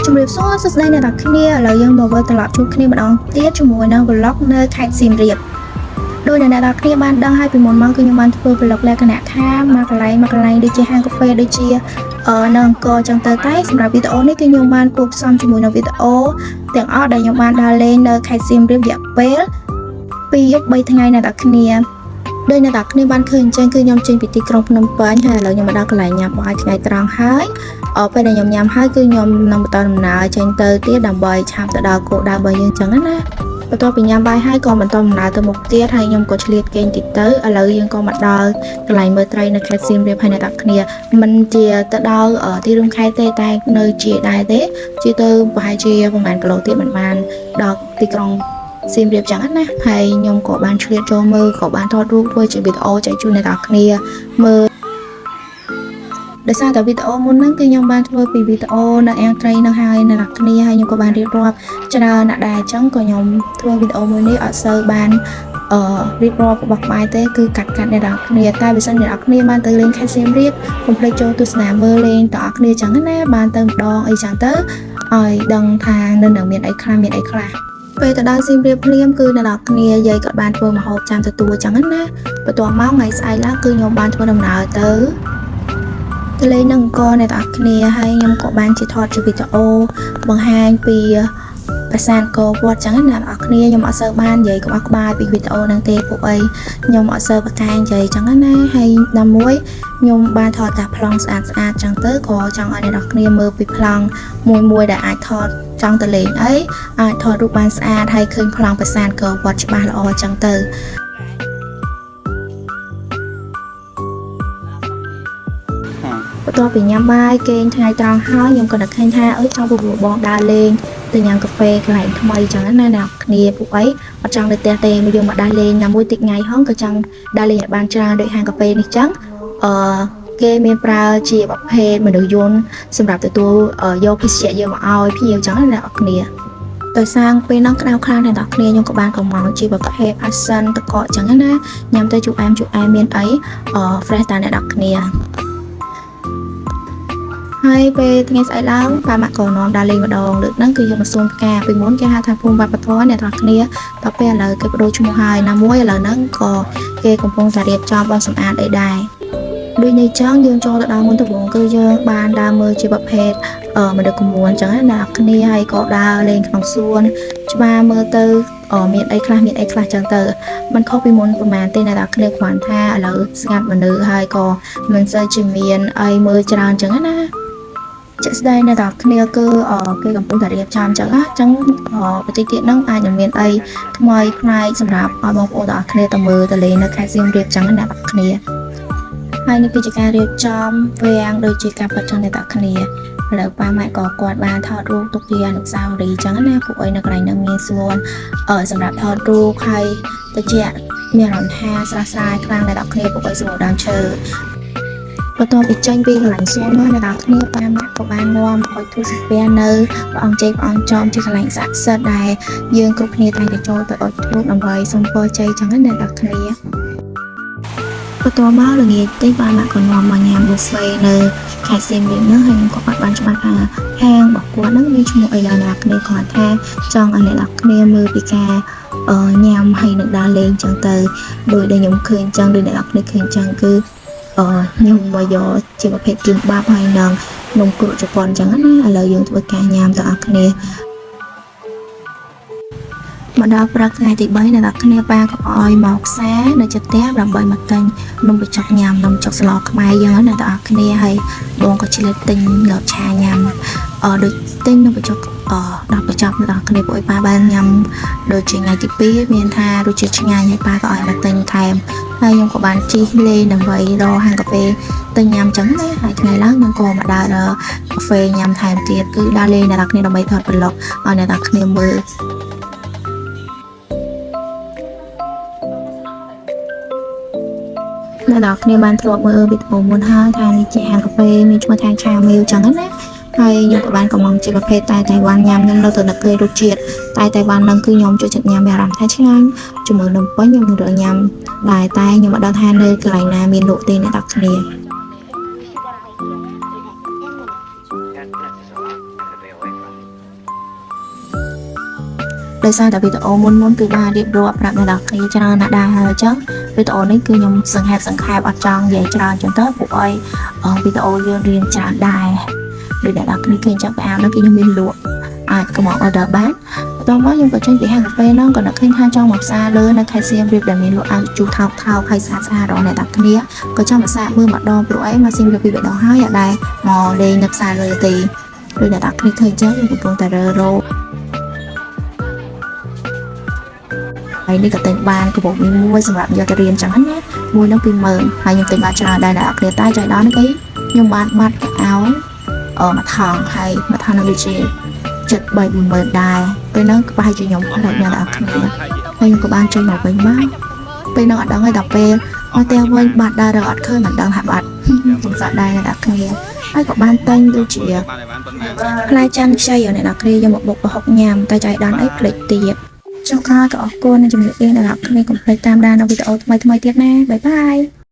ជំរាបសួរសួស្តីអ្នកនរគ្នាឥឡូវយើងមកវិលត្រឡប់ជួបគ្នាម្ដងទៀតជាមួយនឹង vlog នៅខេត្តសៀមរាបដោយអ្នកនរគ្នាបានដឹងហើយពីមុនមកគឺខ្ញុំបានធ្វើ vlog លក្ខណៈថាមកកន្លែងដូចជាហាងកាហ្វេដូចជានៅអង្គរចឹងទៅតែសម្រាប់វីដេអូនេះគឺខ្ញុំបានគូផ្សំជាមួយនឹងវីដេអូទាំងអស់ដែលខ្ញុំបានដើរលេងនៅខេត្តសៀមរាបរយៈពេល2យប់3ថ្ងៃអ្នកនរគ្នាដោយអ្នកនរគ្នាបានឃើញអញ្ចឹងគឺខ្ញុំចេញពីទីក្រុងភ្នំពេញហើយឥឡូវខ្ញុំមកដល់កន្លែងញ៉ាំបាយថ្ងៃត្រង់ហើយពេលដែលខ្ញុំញ៉ាំហើយគឺខ្ញុំនឹងបន្តដំណើរចេញទៅទៀតដើម្បីឆាប់ទៅដល់គោលដៅរបស់យើងអញ្ចឹងណាបន្ទាប់ពីញ៉ាំបាយហើយក៏បន្តដំណើរទៅមុខទៀតហើយខ្ញុំក៏ឆ្លៀតគេងតិចទៅឥឡូវយើងក៏មកដល់កន្លែងមើលត្រីនៅខេត្តសៀមរាបហើយអ្នកនរគ្នាមិនជាទៅដល់ទីរួមខេត្តទេតែនៅជាដែរទេជាទៅប្រហែលជាប្រហែលគីឡូទៀតមិនបានដល់ទីក្រុងសៀមរាបចឹងណាហើយខ្ញុំក៏បានឆ្លៀតចូលមើលក៏បានថតរូបធ្វើជាវីដេអូចែកជូនអ្នកនរគ្នាមើលដោយសារតែវីដេអូមុនហ្នឹងគឺខ្ញុំបានធ្វើពីវីដេអូនៅអាំងត្រីនៅហើយអ្នកនរគ្នាហើយខ្ញុំក៏បានរៀបរាប់ច្រើនណាស់ដែរអញ្ចឹងក៏ខ្ញុំធ្វើវីដេអូមួយនេះអត់សូវបានរៀបរាប់របស់ក្បាយទេគឺកាត់អ្នកនរគ្នាតែបើសិនអ្នកនរគ្នាបានទៅលេងខេត្តសៀមរាបកុំភ្លេចចូលទស្សនាមើលលេងតើអ្នកគ្នាចឹងណាបានទៅម្ដងអីចឹងទៅឲ្យដឹងថានៅនឹងមានអីខ្លះពេលទៅដល់សៀមរាបភ្លាមគឺអ្នកនរគ្នាយាយក៏បានធ្វើម្ហូបចាំទទួលចឹងណាបន្ទាប់មកថ្ងៃស្អែកឡើងគឺខ្ញុំបានធ្វើដំណើរទៅលេងនឹងអង្គរអ្នកនរគ្នាហើយខ្ញុំក៏បានជាថតជាវីដេអូបង្ហាញពីប្រាសាទអង្គរវត្តចឹងណាអ្នកនរគ្នាខ្ញុំអត់សូវបាននិយាយក្បោះក្បាយពីវីដេអូហ្នឹងទេពួកអីខ្ញុំអត់សូវបកកាយនិយាយចឹងណាហើយដល់មួយខ្ញុំបានថតតែប្លង់ស្អាតចឹងទៅក៏ចង់ឲ្យអ្នកនរគ្នាមើលពីប្លង់មួយដែលអាចថតចង់ទៅលេងអីអាចថតរូបបានស្អាតហើយឃើញប្លង់ប្រាសាទអង្គរវត្តច្បាស់ល្អចឹងទៅបន្ទាប់ពីញ៉ាំបាយគេងថ្ងៃត្រង់ហើយខ្ញុំក៏នឹកឃើញថាចង់ប្របងដើរលេងទៅញ៉ាំកាហ្វេកន្លែងថ្មីចឹងណាអ្នកគ្នាពួកអីអត់ចង់នៅផ្ទះទេមកយើងមកដើរលេងណាមួយតិចថ្ងៃហងក៏ចង់ដើរលេងឲ្យបានច្រើនដូចហាងកាហ្វេនេះចឹងគេមានប្រើជាប្រភេទមនុស្សយន្តសម្រាប់ទទួលយកភេសជ្ជៈយកមកឲ្យភ្ញៀវចឹងណាអ្នកគ្នាដោយសារពេលហ្នឹងក្តៅខ្លាំងអ្នកនរគ្នាខ្ញុំក៏បានកំងជាប្រភេទអាសិនតកកចឹងណាញ៉ាំទៅជូរអែមមានអីfresh តាអ្នកនរគ្នាហើយពេលថ្ងៃស្អែកឡើងប៉ាម៉ាក់ក៏នាំដើរលេងម្ដងលើកហ្នឹងគឺយកមកសួនផ្កាពីមុនគេហៅថាភូមិវប្បធម៌អ្នកនរគ្នាដល់ពេលឥឡូវគេបដូរឈ្មោះហើយណាមួយឥឡូវហ្នឹងក៏គេកំពុងតែរៀបចំបោះសម្អាតអីដែរដូចនេះចឹងយើងចូលទៅដល់មុនដំបូងគឺយើងបានដើរមើលជាប្រភេទមនុស្សគំនួនចឹងណាអ្នកនរគ្នាហើយក៏ដើរលេងក្នុងសួនច្បារមើលទៅមានអីខ្លះចឹងទៅมันខុសពីមុនប្រហែលទេអ្នកនរគ្នាគ្រាន់ថាឥឡូវស្ងាត់មនុស្សហើយក៏មិនសូវជាមានអីមើលច្រើនចឹងណាជាក់ស្ដែងអ្នកនរគ្នាគឺគេកំពុងតែរៀបចំចឹងណាចឹងប្រទេសទៀតហ្នឹងអាចនឹងមានអីថ្មីផ្នែកសម្រាប់ឲ្យបងប្អូនទាំងអស់គ្នាទៅមើលទៅលេងនៅខេត្តសៀមរាបចឹងណាអ្នកនរគ្នាហើយនេះគឺជាការរៀបចំវាំងដូចជាការប៉ັດចឹងអ្នកនរគ្នាឥឡូវប៉ាម៉ាក់ក៏គាត់បានថតរូបទុកជាអនុស្សាវរីយ៍ចឹងណាពួកអីនៅកន្លែងហ្នឹងមានសួនសម្រាប់ថតរូបហើយទៅជាមានអារម្មណ៍ថាស្រស់ស្រាយខ្លាំងអ្នកនរគ្នាពួកអីសម្រាប់ដើមឈើបន្ទាប់ពីចេញពីកន្លែងសួនមកអ្នកនរគ្នាប៉ាម៉ាក់ក៏បាននាំឲ្យទូសិភានៅព្រះអង្គជ័យព្រះអង្គចោមជាកន្លែងស័ក្តិសិទ្ធិដែលយើងគ្រប់គ្នាតែងតែចូលទៅអុជធូបដើម្បីសុំពរជ័យចឹងណាអ្នកនរគ្នាបន្ទាប់មកល្ងាចទេប៉ាម៉ាក់ក៏នាំមកញ៉ាំ buffet នៅខេត្តសៀមរាបហ្នឹងហើយខ្ញុំក៏បានច្បាស់ថាហាងរបស់គាត់ហ្នឹងមានឈ្មោះអីដល់អ្នកគ្នាគាត់ថាចង់ឲ្យអ្នកគ្នាមើលពីការញ៉ាំហើយនឹងដើរលេងចឹងទៅដោយដែលខ្ញុំឃើញចឹងដោយអ្នកគ្នាឃើញចឹងគឺខ្ញុំមកយកជាប្រភេទគីមបាប់ហើយនឹងនំគ្រក់ជប៉ុនចឹងណាឥឡូវយើងធ្វើការញ៉ាំទៅអស់គ្នាមកដល់ព្រឹកថ្ងៃទី3អ្នកនរគ្នាប៉ាក៏ឲ្យមកផ្សារនៅជិតផ្ទះដើម្បីមកទិញនំបញ្ចុកញ៉ាំនំបញ្ចុកស្លខ្មែរយ៉ាងណាអ្នកនរគ្នាហើយបងក៏ឆ្លៀតទិញលបឆាញ៉ាំដូចទិញនំបញ្ចុកដល់បញ្ចប់អ្នកនរគ្នាពួកប៉ាបានញ៉ាំដូចជាថ្ងៃទី2មានថារសជាតិឆ្ងាញ់ហើយប៉ាក៏ឲ្យមកទិញថែមហើយខ្ញុំក៏បានជិះលេងដើម្បីរកហាងកាហ្វេទិញញ៉ាំចឹងណាហើយថ្ងៃឡើងខ្ញុំក៏មកដើរកាហ្វេញ៉ាំថែមទៀតគឺដើរលេងអ្នកនរគ្នាដើម្បីថតប្លុកឲ្យអ្នកនរគ្នាមើលអ្នកនរគ្នាបានធ្លាប់មើលវីដេអូមុនហើយថានេះជាហាងកាហ្វេមានឈ្មោះថាឆាមីវចឹងណាហើយខ្ញុំក៏បានកំងជាប្រភេទតែវ៉ាន់ញ៉ាំខ្ញុំនៅទៅនឹកឃើញរសជាតិតែវ៉ាន់ហ្នឹងគឺខ្ញុំចូលចិត្តញ៉ាំមានអារម្មណ៍ថាឆ្ងាញ់ជាមួយនំពេញខ្ញុំនឹងរើញ៉ាំដែរតែខ្ញុំមិនដឹងថានៅកន្លែងណាមានលក់ទេអ្នកនរគ្នា That's all. I have to be away from. ដោយសារតែវីដេអូមុនគឺបានរៀបរាប់ប្រាប់អ្នកនរគ្នាច្រើនណាស់ដែរហើយអញ្ចឹងវីដេអូនេះគឺខ្ញុំសង្ខេបអត់ចង់និយាយច្រើនអញ្ចឹងទៅពួកអីវីដេអូយើងរៀនច្រើនដែរដូចអ្នកនរគ្នាឃើញចឹងផ្អាមនោះគឺខ្ញុំមានលក់អាចក៏មក order បានបន្ទាប់មកខ្ញុំក៏ចេញពីហាងកាហ្វេហ្នឹងក៏នឹកឃើញថាចង់មកផ្សារលើនៅខេត្តសៀមរាបដែលមានលក់អាំងជូរថោកហើយស្អាតរបស់អ្នកនរគ្នាក៏ចង់មកសាកមើលម្ដងព្រោះអីមកសៀមរាបពីរដងហើយអត់ដែរមកលេងនៅផ្សារលើទេដូចអ្នកនរគ្នាឃើញចឹងខ្ញុំកំពុងតែរើរោហើយនេះក៏ទិញបានកាបូបមួយសម្រាប់យកទៅរៀនចឹងណាមួយនឹង20000ហើយខ្ញុំទិញបានច្រើនដែរអ្នកនរគ្នាតែចៃដន្យនេះខ្ញុំបានបាត់កៅអោមួយថងហើយមួយថងនឹងដូចជា7-40000ដែរពេលហ្នឹងក៏ប្រហែលជាខ្ញុំផ្លេចអ្នកនរគ្នាហើយខ្ញុំក៏បានចេញមកវិញមកពេលហ្នឹងអត់ដឹងហើយដល់ពេលមកផ្ទះវិញបាត់ដែរអត់ឃើញមិនដឹងថាបាត់សង្ស័យដែរអ្នកនរគ្នាហើយក៏បានទិញដូចជាផ្លែច័ន្ទខ្ចីអ្នកនរគ្នាយកមកបុកប្រហុកញ៉ាំតែចៃដន្យអីផ្លេចទៀតចុងក្រោយក៏អរគុណនិងជំរាបលាអ្នកនរគ្នាកុំភ្លេចតាមដាននៅវីដេអូថ្មីទៀតណាបាយបាយ